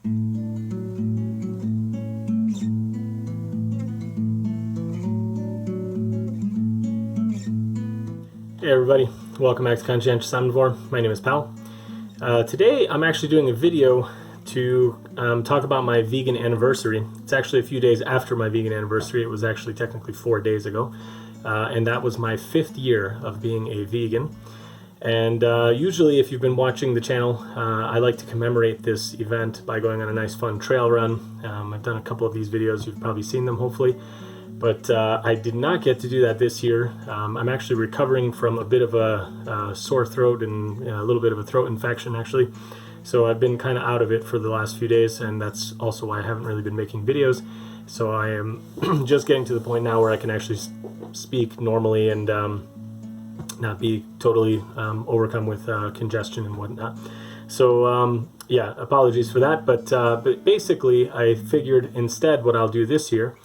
Hey everybody, welcome back to Conscientious Omnivore. My name is Pal. Today I'm actually doing a video to talk about my vegan anniversary. It's actually a few days after my vegan anniversary. It was actually technically 4 days ago. And that was my 5th year of being a vegan. And usually if you've been watching the channel, I like to commemorate this event by going on a nice fun trail run. I've done a couple of these videos, you've probably seen them hopefully. But I did not get to do that this year. I'm actually recovering from a bit of a sore throat and a little bit of a throat infection actually. So I've been kind of out of it for the last few days, and that's also why I haven't really been making videos. So I am just getting to the point now where I can actually speak normally and not be totally overcome with congestion and whatnot. So yeah, apologies for that. But basically I figured instead what I'll do this year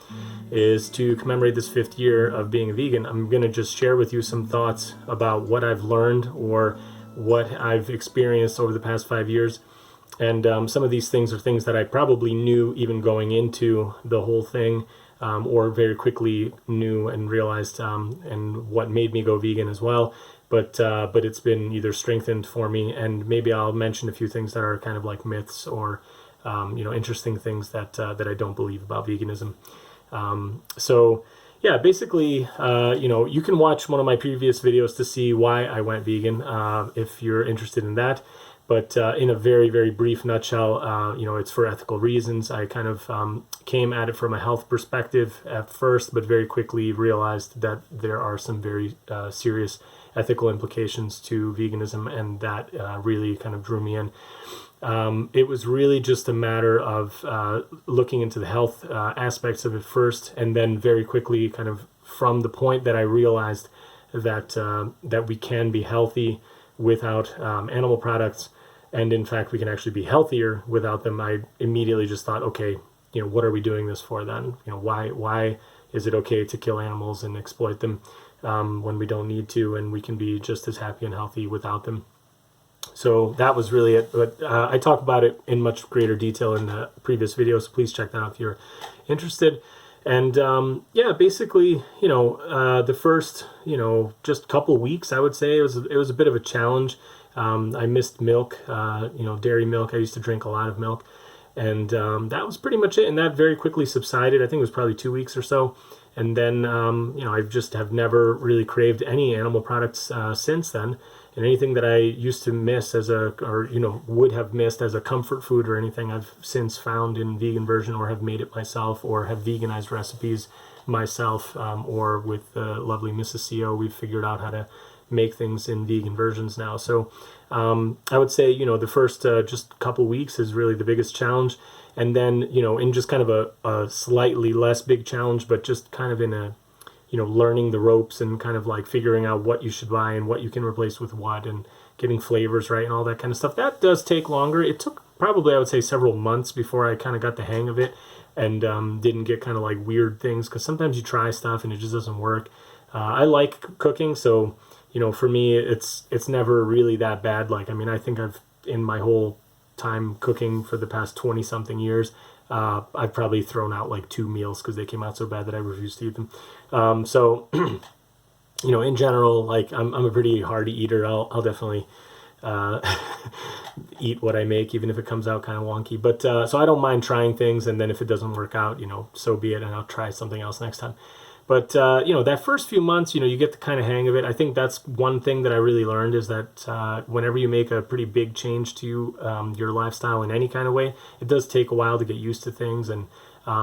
is to commemorate this 5th year of being a vegan. I'm going to just share with you some thoughts about what I've learned or what I've experienced over the past 5 years. And some of these things are things that I probably knew even going into the whole thing, or very quickly knew and realized, and what made me go vegan as well. But it's been either strengthened for me, and maybe I'll mention a few things that are kind of like myths or interesting things that I don't believe about veganism. So yeah, basically, you can watch one of my previous videos to see why I went vegan, if you're interested in that. But in a very, very brief nutshell, it's for ethical reasons. I kind of came at it from a health perspective at first, but very quickly realized that there are some very serious ethical implications to veganism, and that really kind of drew me in. It was really just a matter of looking into the health aspects of it first, and then very quickly, kind of from the point that I realized that we can be healthy without animal products, and in fact we can actually be healthier without them. I immediately just thought, okay, what are we doing this for then? Why is it okay to kill animals and exploit them when we don't need to, and we can be just as happy and healthy without them? So that was really it, but I talk about it in much greater detail in the previous video, so please check that out if you're interested. And yeah, basically, the first, just couple weeks, I would say it was a bit of a challenge. I missed milk, dairy milk. I used to drink a lot of milk, and that was pretty much it. And that very quickly subsided. I think it was probably 2 weeks or so. And then, I just have never really craved any animal products since then. And anything that I used to miss would have missed as a comfort food or anything, I've since found in vegan version, or have made it myself, or have veganized recipes myself, or with the lovely Mrs. CO, we've figured out how to make things in vegan versions now. So I would say, the first just couple weeks is really the biggest challenge. And then, in just kind of a slightly less big challenge, but just kind of in a, learning the ropes and kind of like figuring out what you should buy and what you can replace with what, and getting flavors right and all that kind of stuff. That does take longer. It took probably, I would say, several months before I kind of got the hang of it and didn't get kind of like weird things, because sometimes you try stuff and it just doesn't work. I like cooking, so, for me, it's never really that bad. Like, I think I've, in my whole time cooking for the past 20-something years, I've probably thrown out like 2 meals because they came out so bad that I refused to eat them. So, in general, like I'm a pretty hearty eater. I'll definitely eat what I make, even if it comes out kind of wonky. But so I don't mind trying things, and then if it doesn't work out, so be it, and I'll try something else next time. But that first few months, you get the kind of hang of it. I think that's one thing that I really learned, is that whenever you make a pretty big change to your lifestyle in any kind of way, it does take a while to get used to things, and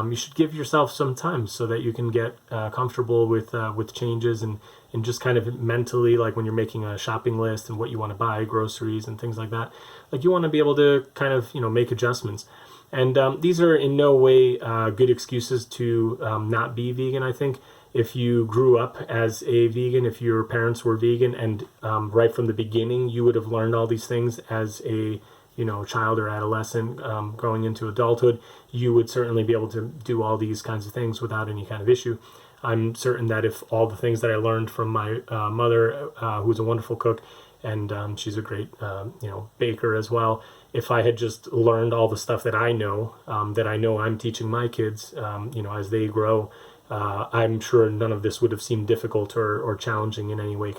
you should give yourself some time so that you can get comfortable with changes, and just kind of mentally, like when you're making a shopping list and what you want to buy, groceries and things like that, like you want to be able to kind of make adjustments. And these are in no way good excuses to not be vegan. I think if you grew up as a vegan, if your parents were vegan, and right from the beginning you would have learned all these things as a child or adolescent, growing into adulthood, you would certainly be able to do all these kinds of things without any kind of issue. I'm certain that if all the things that I learned from my mother, who's a wonderful cook, and she's a great baker as well, if I had just learned all the stuff that I know I'm teaching my kids, as they grow, I'm sure none of this would have seemed difficult or challenging in any way,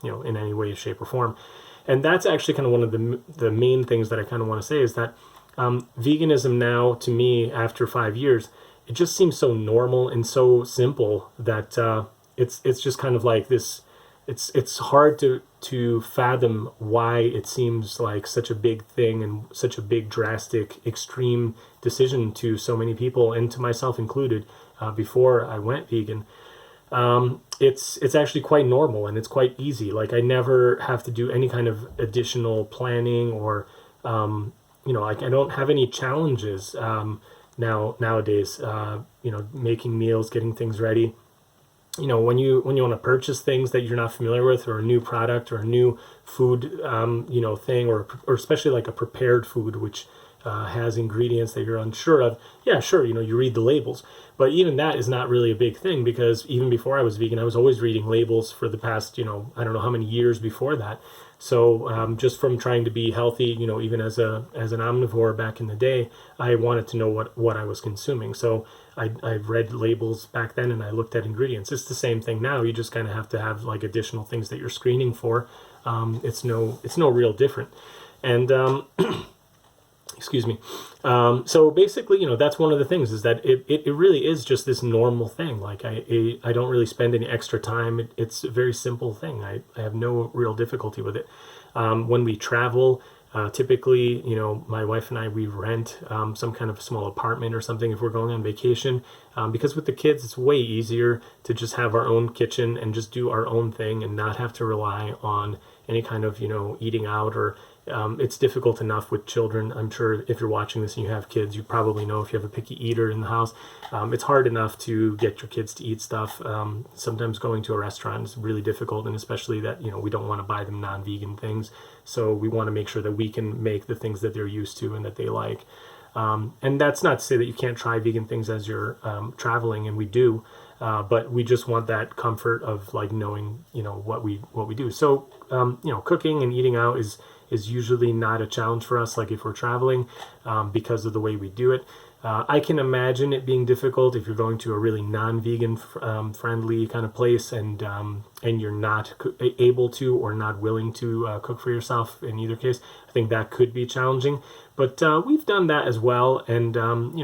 in any way, shape, or form. And that's actually kind of one of the main things that I kind of want to say is that veganism now, to me, after 5 years, it just seems so normal and so simple that it's just kind of like this. It's hard to fathom why it seems like such a big thing and such a big, drastic, extreme decision to so many people, and to myself included, before I went vegan. It's actually quite normal and it's quite easy. Like, I never have to do any kind of additional planning or like, I don't have any challenges nowadays. Making meals, getting things ready. When you want to purchase things that you're not familiar with, or a new product or a new food, thing, or especially like a prepared food, which has ingredients that you're unsure of. Yeah, sure, you read the labels, but even that is not really a big thing, because even before I was vegan, I was always reading labels for the past, I don't know how many years before that. So just from trying to be healthy, even as an omnivore back in the day, I wanted to know what I was consuming. So I read labels back then, and I looked at ingredients. It's the same thing now. You just kind of have to have like additional things that you're screening for. It's no real different. And excuse me. So basically, that's one of the things, is that it really is just this normal thing. Like, I don't really spend any extra time. It's a very simple thing. I have no real difficulty with it. When we travel, typically, my wife and I, we rent some kind of small apartment or something if we're going on vacation, because with the kids, it's way easier to just have our own kitchen and just do our own thing and not have to rely on any kind of, eating out, or it's difficult enough with children. I'm sure if you're watching this and you have kids, you probably know, if you have a picky eater in the house, it's hard enough to get your kids to eat stuff. Sometimes going to a restaurant is really difficult, and especially that, we don't want to buy them non-vegan things. So we want to make sure that we can make the things that they're used to and that they like. And that's not to say that you can't try vegan things as you're traveling, and we do. But we just want that comfort of like knowing, what we do. So, cooking and eating out is usually not a challenge for us, like if we're traveling, because of the way we do it. I can imagine it being difficult if you're going to a really non-vegan friendly kind of place, and you're not able to or not willing to cook for yourself. In either case, I think that could be challenging. But we've done that as well, and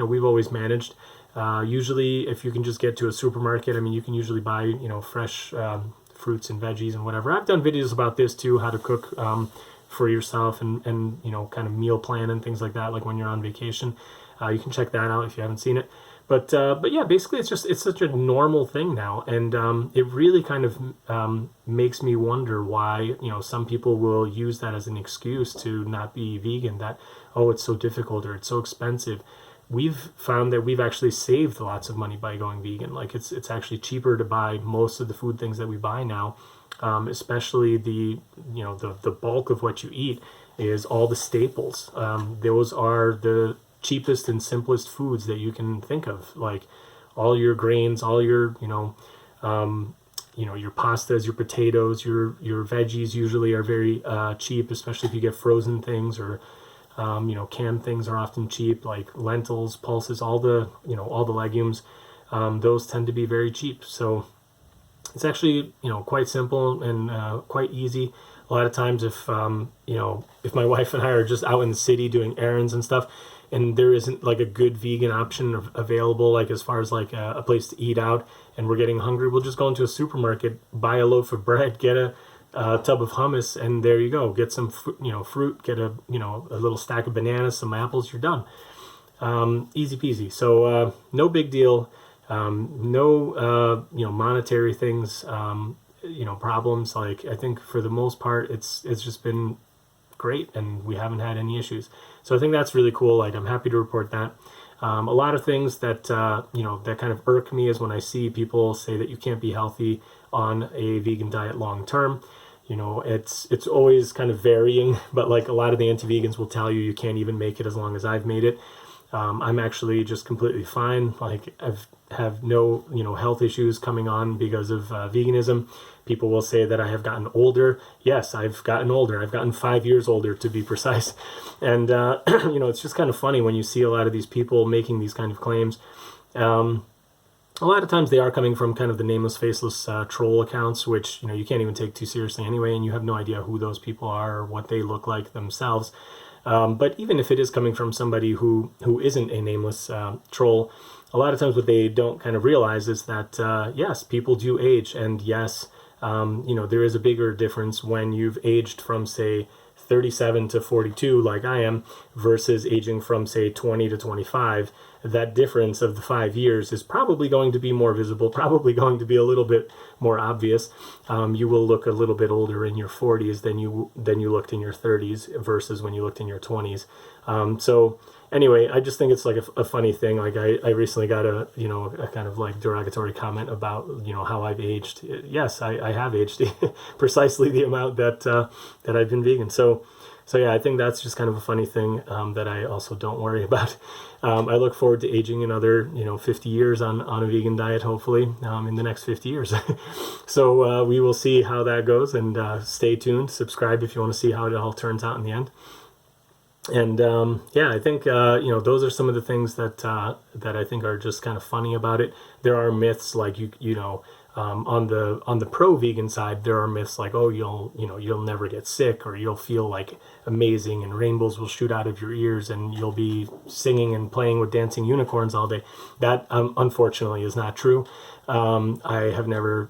we've always managed. Usually, if you can just get to a supermarket, you can usually buy fresh fruits and veggies and whatever. I've done videos about this too, how to cook for yourself, and kind of meal plan and things like that, like when you're on vacation. You can check that out if you haven't seen it. But yeah, basically it's such a normal thing now, and it really kind of makes me wonder why some people will use that as an excuse to not be vegan. That, oh, it's so difficult or it's so expensive. We've found that we've actually saved lots of money by going vegan. Like, it's actually cheaper to buy most of the food things that we buy now, especially the bulk of what you eat is all the staples. Those are the cheapest and simplest foods that you can think of, like all your grains, all your your pastas, your potatoes, your veggies usually are very cheap, especially if you get frozen things, or canned things are often cheap, like lentils, pulses, all the legumes. Those tend to be very cheap. So it's actually quite simple and quite easy. A lot of times, if my wife and I are just out in the city doing errands and stuff, and there isn't like a good vegan option available, like as far as like a place to eat out, and we're getting hungry, we'll just go into a supermarket, buy a loaf of bread, get a tub of hummus, and there you go. Get some fruit, get a little stack of bananas, some apples, you're done. Easy peasy. So no big deal. No monetary things, problems. Like, I think for the most part, it's just been great, and we haven't had any issues. So I think that's really cool. Like, I'm happy to report that. A lot of things that that kind of irk me is when I see people say that you can't be healthy on a vegan diet long term. It's always kind of varying, but like a lot of the anti-vegans will tell you can't even make it as long as I've made it. I'm actually just completely fine. Like have no, health issues coming on because of veganism. People will say that I have gotten older. Yes, I've gotten older. I've gotten 5 years older, to be precise. And, it's just kind of funny when you see a lot of these people making these kind of claims. A lot of times they are coming from kind of the nameless, faceless troll accounts, which, you can't even take too seriously anyway, and you have no idea who those people are or what they look like themselves. But even if it is coming from somebody who isn't a nameless troll, a lot of times what they don't kind of realize is that, yes, people do age. And yes, there is a bigger difference when you've aged from, say, 37 to 42, like I am, versus aging from, say, 20 to 25. That difference of the 5 years is probably going to be more visible, probably going to be a little bit more obvious. You will look a little bit older in your 40s than you looked in your 30s versus when you looked in your 20s. So anyway, I just think it's like a funny thing. Like I recently got a kind of like derogatory comment about, how I've aged. Yes, I have aged precisely the amount that I've been vegan. So yeah, I think that's just kind of a funny thing that I also don't worry about. I look forward to aging another 50 years on a vegan diet, hopefully in the next 50 years. So we will see how that goes, and stay tuned. Subscribe if you want to see how it all turns out in the end. And yeah, I think those are some of the things that I think are just kind of funny about it. There are myths like on the pro-vegan side, there are myths like, oh, you'll never get sick, or you'll feel like amazing and rainbows will shoot out of your ears and you'll be singing and playing with dancing unicorns all day. That unfortunately is not true. I have never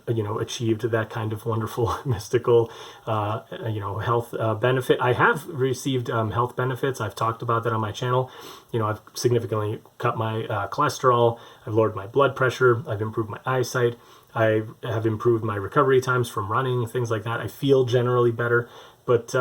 achieved that kind of wonderful mystical health benefit. I have received health benefits. I've talked about that on my channel. I've significantly cut my cholesterol. I've lowered my blood pressure. I've improved my eyesight. I have improved my recovery times from running, things like that. I feel generally better. But,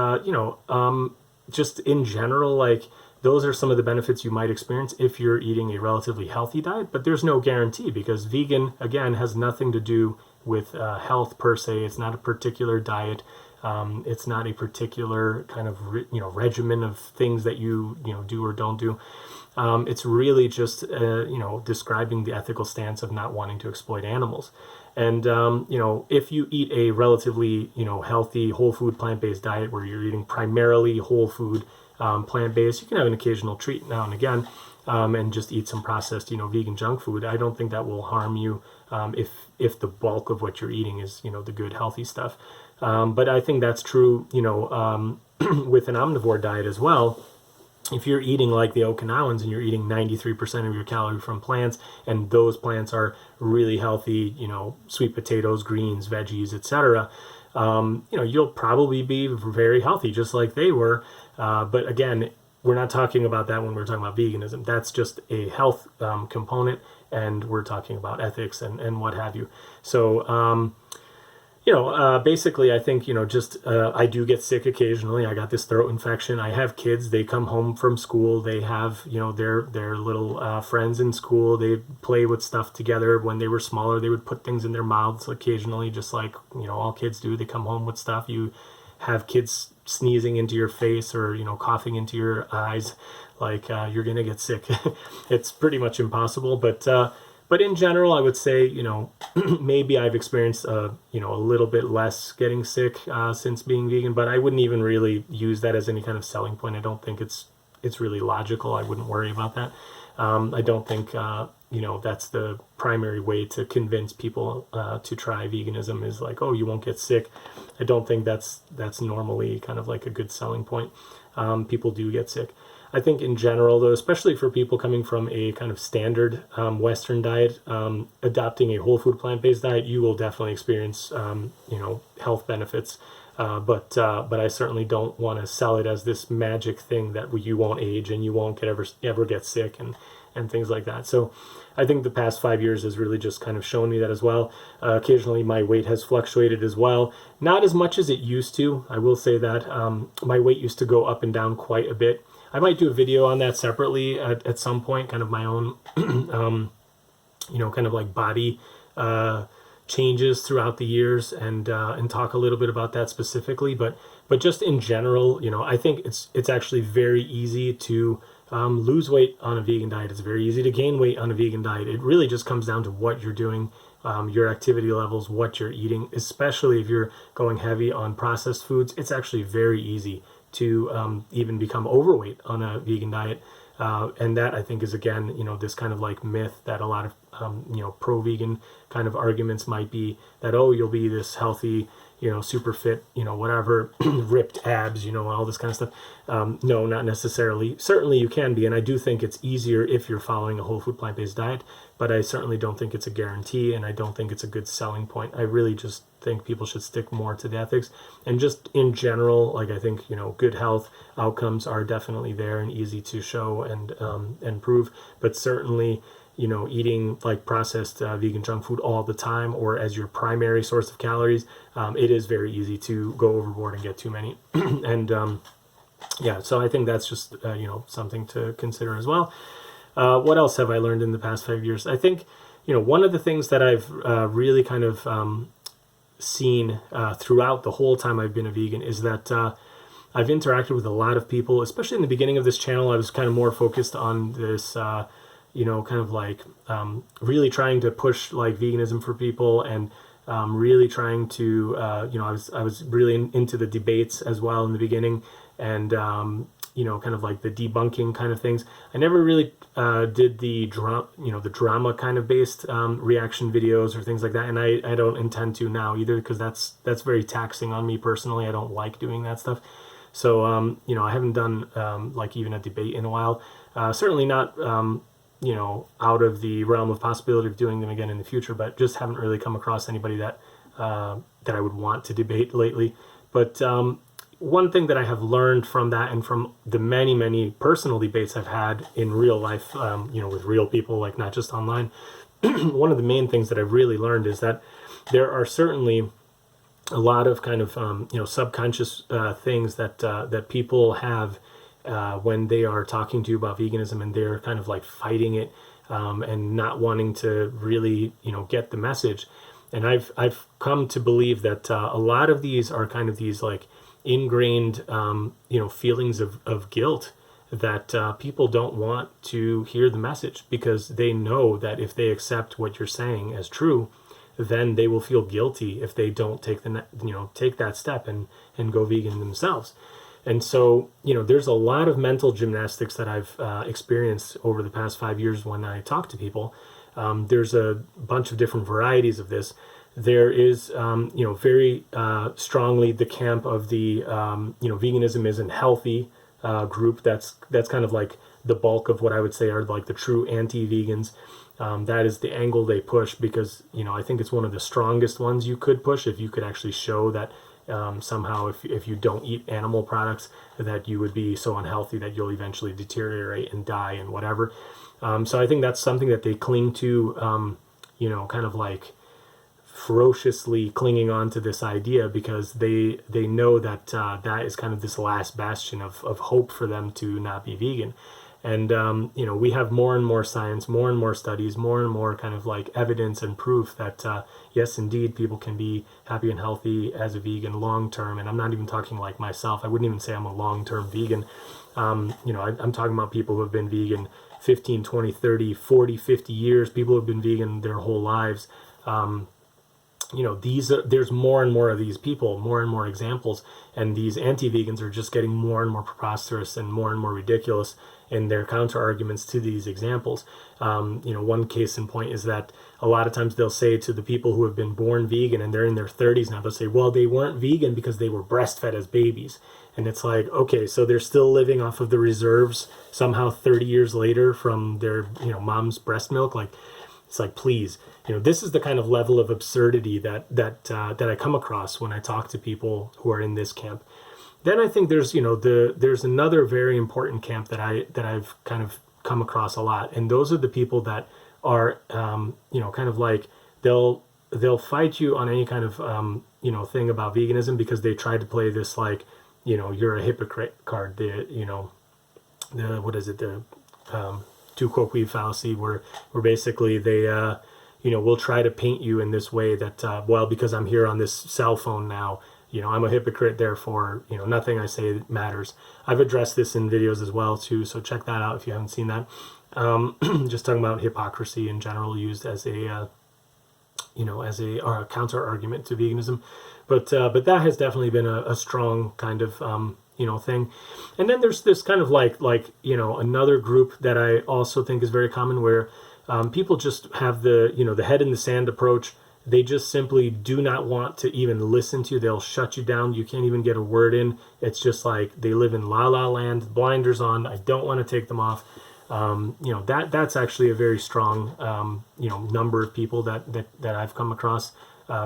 just in general, like, those are some of the benefits you might experience if you're eating a relatively healthy diet. But there's no guarantee, because vegan, again, has nothing to do with health per se. It's not a particular diet. It's not a particular kind of regimen of things that you do or don't do. It's really just describing the ethical stance of not wanting to exploit animals. And if you eat a relatively healthy whole food plant-based diet where you're eating primarily whole food plant-based, you can have an occasional treat now and again, and just eat some processed vegan junk food. I don't think that will harm you if the bulk of what you're eating is the good healthy stuff. But I think that's true with an omnivore diet as well. If you're eating like the Okinawans and you're eating 93% of your calorie from plants, and those plants are really healthy, sweet potatoes, greens, veggies, etc., you'll probably be very healthy just like they were. But again, we're not talking about that when we're talking about veganism. That's just a health component, and we're talking about ethics and what have you. So, basically, I think, I do get sick occasionally. I got this throat infection. I have kids. They come home from school. They have, their little friends in school. They play with stuff together. When they were smaller, they would put things in their mouths occasionally, just like, all kids do. They come home with stuff. You have kids sneezing into your face or, coughing into your eyes. Like, you're going to get sick. It's pretty much impossible. But in general, I would say, maybe I've experienced, a little bit less getting sick since being vegan, but I wouldn't even really use that as any kind of selling point. I don't think it's really logical. I wouldn't worry about that. I don't think, that's the primary way to convince people to try veganism is like, oh, you won't get sick. I don't think that's normally kind of like a good selling point. People do get sick. I think in general, though, especially for people coming from a kind of standard Western diet, adopting a whole food plant-based diet, you will definitely experience, health benefits. But I certainly don't want to sell it as this magic thing that you won't age and you won't ever get sick and things like that. So I think the past 5 years has really just kind of shown me that as well. Occasionally my weight has fluctuated as well. Not as much as it used to. I will say that my weight used to go up and down quite a bit. I might do a video on that separately at some point, kind of my own, kind of like body changes throughout the years, and talk a little bit about that specifically. But just in general, I think it's actually very easy to lose weight on a vegan diet. It's very easy to gain weight on a vegan diet. It really just comes down to what you're doing, your activity levels, what you're eating, especially if you're going heavy on processed foods. It's actually very easy to even become overweight on a vegan diet. And that, I think, is, again, this kind of like myth that a lot of, pro-vegan kind of arguments might be that, oh, you'll be this healthy, super fit, whatever, ripped abs, all this kind of stuff. No, not necessarily. Certainly you can be, and I do think it's easier if you're following a whole food plant-based diet, but I certainly don't think it's a guarantee, and I don't think it's a good selling point. I really just think people should stick more to the ethics, and just in general, like, I think, good health outcomes are definitely there and easy to show and prove, but certainly, eating like processed vegan junk food all the time or as your primary source of calories, it is very easy to go overboard and get too many. And yeah, so I think that's just, something to consider as well. What else have I learned in the past 5 years? I think, one of the things that I've really kind of seen throughout the whole time I've been a vegan is that I've interacted with a lot of people, especially in the beginning of this channel. I was kind of more focused on this kind of like really trying to push like veganism for people, and really trying to, I was really into the debates as well in the beginning, and kind of like the debunking kind of things. I never really did the drama kind of based reaction videos or things like that, and I don't intend to now either, because that's very taxing on me personally. I don't like doing that stuff. So I haven't done like even a debate in a while. Certainly not out of the realm of possibility of doing them again in the future, but just haven't really come across anybody that I would want to debate lately. But one thing that I have learned from that, and from the many, many personal debates I've had in real life, with real people, like not just online, one of the main things that I've really learned is that there are certainly a lot of kind of subconscious things that people have when they are talking to you about veganism, and they're kind of like fighting it and not wanting to really get the message. And I've come to believe that a lot of these are kind of these like ingrained feelings of guilt that people don't want to hear the message, because they know that if they accept what you're saying as true, then they will feel guilty if they don't take that step and go vegan themselves. And so, there's a lot of mental gymnastics that I've experienced over the past 5 years when I talk to people. There's a bunch of different varieties of this. There is, very strongly the camp of the, veganism isn't healthy group. That's kind of like the bulk of what I would say are like the true anti-vegans. That is the angle they push, because, I think it's one of the strongest ones you could push, if you could actually show that somehow if you don't eat animal products, that you would be so unhealthy that you'll eventually deteriorate and die and whatever. So I think that's something that they cling to, kind of like ferociously clinging on to this idea, because they know that that is kind of this last bastion of hope for them to not be vegan. And, we have more and more science, more and more studies, more and more kind of like evidence and proof that, yes, indeed, people can be happy and healthy as a vegan long term. And I'm not even talking like myself. I wouldn't even say I'm a long-term vegan. I'm talking about people who have been vegan 15, 20, 30, 40, 50 years. People who have been vegan their whole lives. There's more and more of these people, more and more examples, and these anti-vegans are just getting more and more preposterous and more ridiculous in their counter arguments to these examples. One case in point is that a lot of times they'll say to the people who have been born vegan and they're in their 30s now, they'll say, well, they weren't vegan because they were breastfed as babies. And it's like, okay, so they're still living off of the reserves somehow 30 years later from their, mom's breast milk. Like, it's like, please, this is the kind of level of absurdity that I come across when I talk to people who are in this camp. Then I think there's, there's another very important camp that I've kind of come across a lot, and those are the people that are, kind of like they'll fight you on any kind of, thing about veganism, because they try to play this like, you're a hypocrite card. What is it? The tu quoque fallacy, where basically they, will try to paint you in this way that, well, because I'm here on this cell phone now, I'm a hypocrite, therefore, nothing I say matters. I've addressed this in videos as well too, so check that out if you haven't seen that. Just talking about hypocrisy in general used as a counter argument to veganism, but that has definitely been a strong kind of thing. And then there's this kind of like another group that I also think is very common, where people just have the head in the sand approach. They just simply do not want to even listen to you. They'll shut you down. You can't even get a word in. It's just like they live in la la land, blinders on. I don't want to take them off. That's actually a very strong number of people that I've come across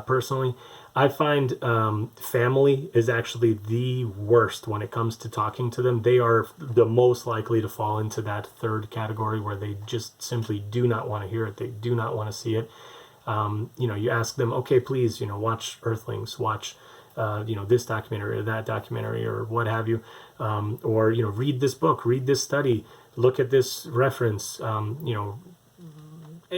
personally. I find family is actually the worst when it comes to talking to them. They are the most likely to fall into that third category, where they just simply do not want to hear it. They do not want to see it. You ask them, okay, please, watch Earthlings, watch, this documentary or that documentary or what have you, or, read this book, read this study, look at this reference,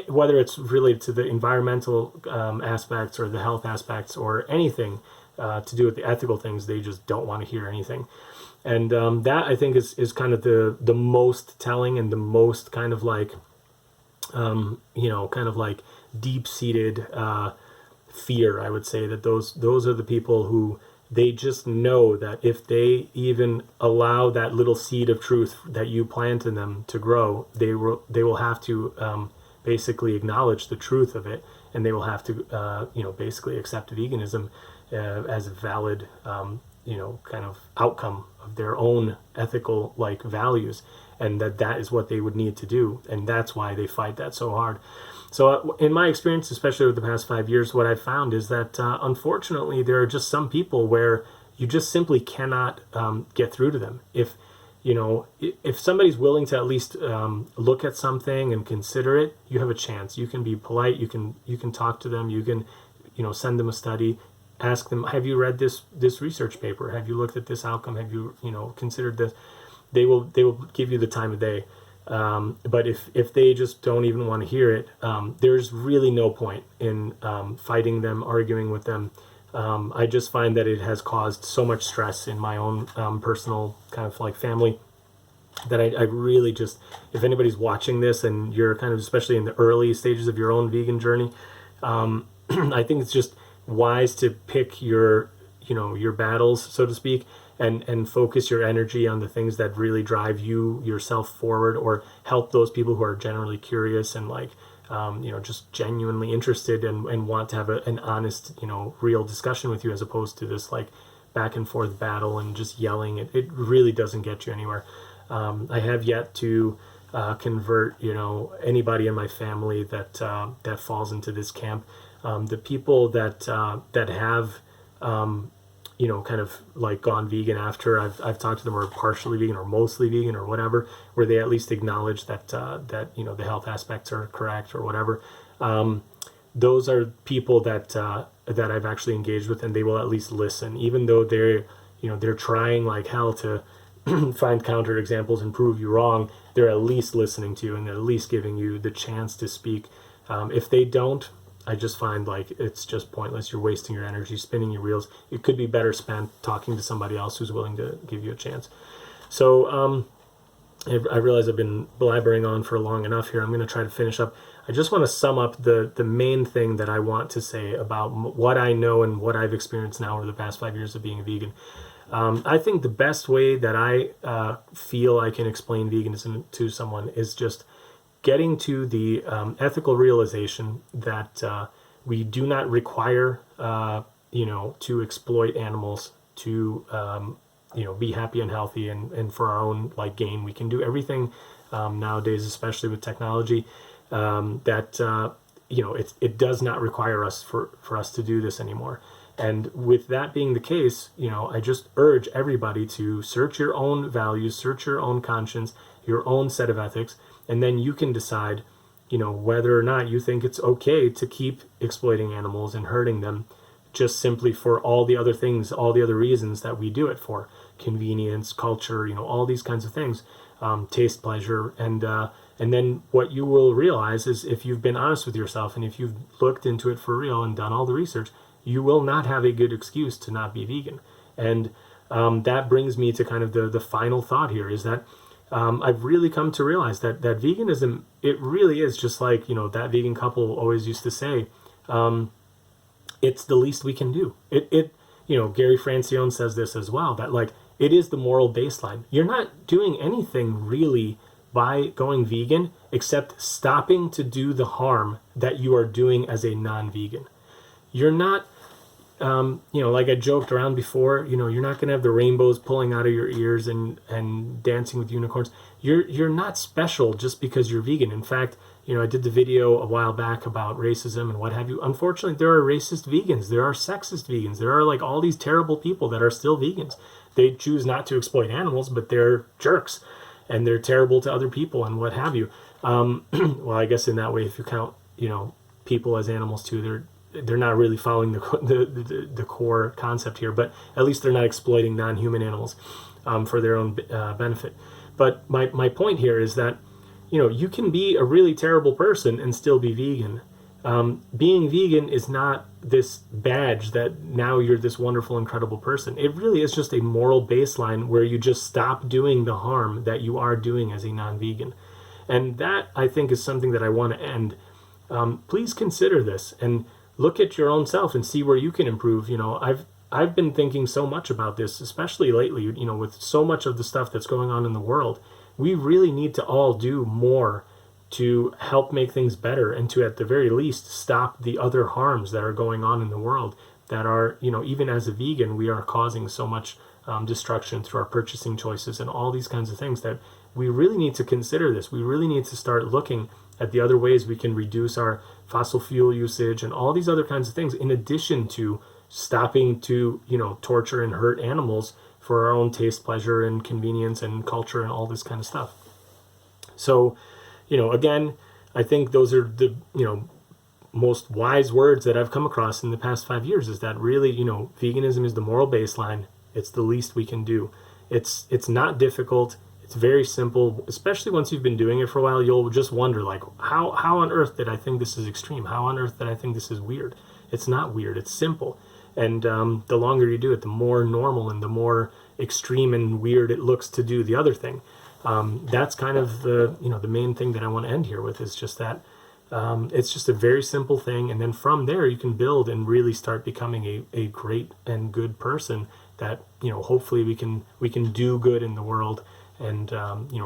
whether it's related to the environmental aspects or the health aspects or anything to do with the ethical things. They just don't want to hear anything. And that, I think, is kind of the most telling and the most kind of like, deep-seated fear. I would say that those are the people who, they just know that if they even allow that little seed of truth that you plant in them to grow, they will have to basically acknowledge the truth of it, and they will have to basically accept veganism as a valid kind of outcome of their own ethical values, and that is what they would need to do, and that's why they fight that so hard. So in my experience, especially over the past 5 years, what I've found is that unfortunately there are just some people where you just simply cannot get through to them. If somebody's willing to at least look at something and consider it, you have a chance. You can be polite. You can talk to them. You can send them a study. Ask them, have you read this research paper? Have you looked at this outcome? Have you considered this? They will give you the time of day. But if they just don't even want to hear it, there's really no point in fighting them, arguing with them. I just find that it has caused so much stress in my own personal kind of family, that I really just, if anybody's watching this and you're kind of, especially in the early stages of your own vegan journey, I think it's just wise to pick your battles, so to speak, and focus your energy on the things that really drive yourself forward, or help those people who are generally curious and just genuinely interested and want to have an honest, real discussion with you, as opposed to this back and forth battle and just yelling. It really doesn't get you anywhere. I have yet to convert, anybody in my family that falls into this camp. The people that have, kind of gone vegan after I've talked to them, or partially vegan or mostly vegan or whatever, where they at least acknowledge that the health aspects are correct or whatever. Those are people that I've actually engaged with, and they will at least listen, even though they're trying like hell to find counter examples and prove you wrong. They're at least listening to you, and they're at least giving you the chance to speak. If they don't, I just find it's just pointless. You're wasting your energy, spinning your wheels. It could be better spent talking to somebody else who's willing to give you a chance. So I realize I've been blabbering on for long enough here. I'm going to try to finish up. I just want to sum up the main thing that I want to say about what I know and what I've experienced now over the past 5 years of being a vegan. I think the best way that I feel I can explain veganism to someone is just getting to the ethical realization that we do not require, to exploit animals to, be happy and healthy and for our own gain. We can do everything nowadays, especially with technology, that it does not require us for us to do this anymore. And with that being the case, I just urge everybody to search your own values, search your own conscience, your own set of ethics, and then you can decide, whether or not you think it's okay to keep exploiting animals and hurting them, just simply for all the other things, all the other reasons that we do it for: convenience, culture, all these kinds of things, taste, pleasure, and then what you will realize is, if you've been honest with yourself and if you've looked into it for real and done all the research, you will not have a good excuse to not be vegan. And that brings me to kind of the final thought here, is that I've really come to realize that veganism, it really is just like, that vegan couple always used to say, it's the least we can do. Gary Francione says this as well, that like, it is the moral baseline. You're not doing anything really by going vegan except stopping to do the harm that you are doing as a non-vegan. You're not, like I joked around before, you're not going to have the rainbows pulling out of your ears and dancing with unicorns. You're not special just because you're vegan. In fact, I did the video a while back about racism and what have you. Unfortunately, there are racist vegans. There are sexist vegans. There are like all these terrible people that are still vegans. They choose not to exploit animals, but they're jerks and they're terrible to other people and what have you. Well, I guess in that way, if you count, people as animals too, they're not really following the core concept here, but at least they're not exploiting non-human animals for their own benefit. But my point here is that, you can be a really terrible person and still be vegan. Being vegan is not this badge that now you're this wonderful, incredible person. It really is just a moral baseline where you just stop doing the harm that you are doing as a non-vegan. And that, I think, is something that I want to end. Please consider this and look at your own self and see where you can improve. I've been thinking so much about this, especially lately, with so much of the stuff that's going on in the world. We really need to all do more to help make things better and to, at the very least, stop the other harms that are going on in the world that are, even as a vegan, we are causing so much destruction through our purchasing choices and all these kinds of things, that we really need to consider this. We really need to start looking at the other ways we can reduce our fossil fuel usage and all these other kinds of things, in addition to stopping to, torture and hurt animals for our own taste, pleasure, and convenience and culture and all this kind of stuff. So, again, I think those are the, most wise words that I've come across in the past 5 years, is that really, veganism is the moral baseline. It's the least we can do. It's not difficult. It's very simple, especially once you've been doing it for a while. You'll just wonder, like, how on earth did I think this is extreme? How on earth did I think this is weird? It's not weird. It's simple. And the longer you do it, the more normal and the more extreme and weird it looks to do the other thing. That's kind of the main thing that I want to end here with, is just that it's just a very simple thing. And then from there, you can build and really start becoming a great and good person that, hopefully we can do good in the world and,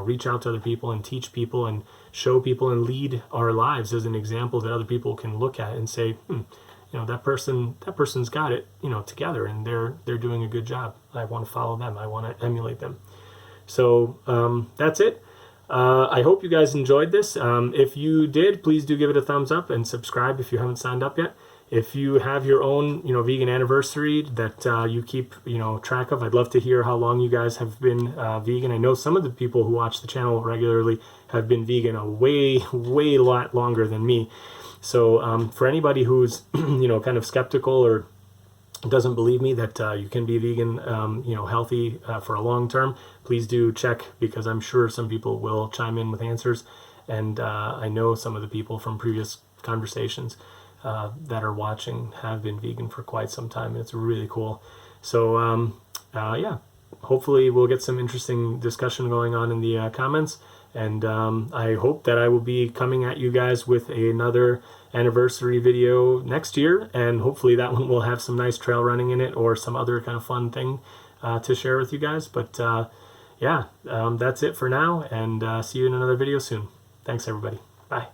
reach out to other people and teach people and show people and lead our lives as an example that other people can look at and say, that person's got it, together, and they're doing a good job. I want to follow them. I want to emulate them. So that's it. I hope you guys enjoyed this. If you did, please do give it a thumbs up and subscribe if you haven't signed up yet. If you have your own, vegan anniversary that you keep, track of, I'd love to hear how long you guys have been vegan. I know some of the people who watch the channel regularly have been vegan a way lot longer than me. So for anybody who's, kind of skeptical or doesn't believe me that you can be vegan, healthy for a long term, please do check, because I'm sure some people will chime in with answers. And I know some of the people from previous conversations that are watching have been vegan for quite some time, and it's really cool. So yeah, hopefully we'll get some interesting discussion going on in the comments. And I hope that I will be coming at you guys with another anniversary video next year, and hopefully that one will have some nice trail running in it or some other kind of fun thing to share with you guys. But yeah, that's it for now, and see you in another video soon. Thanks, everybody. Bye.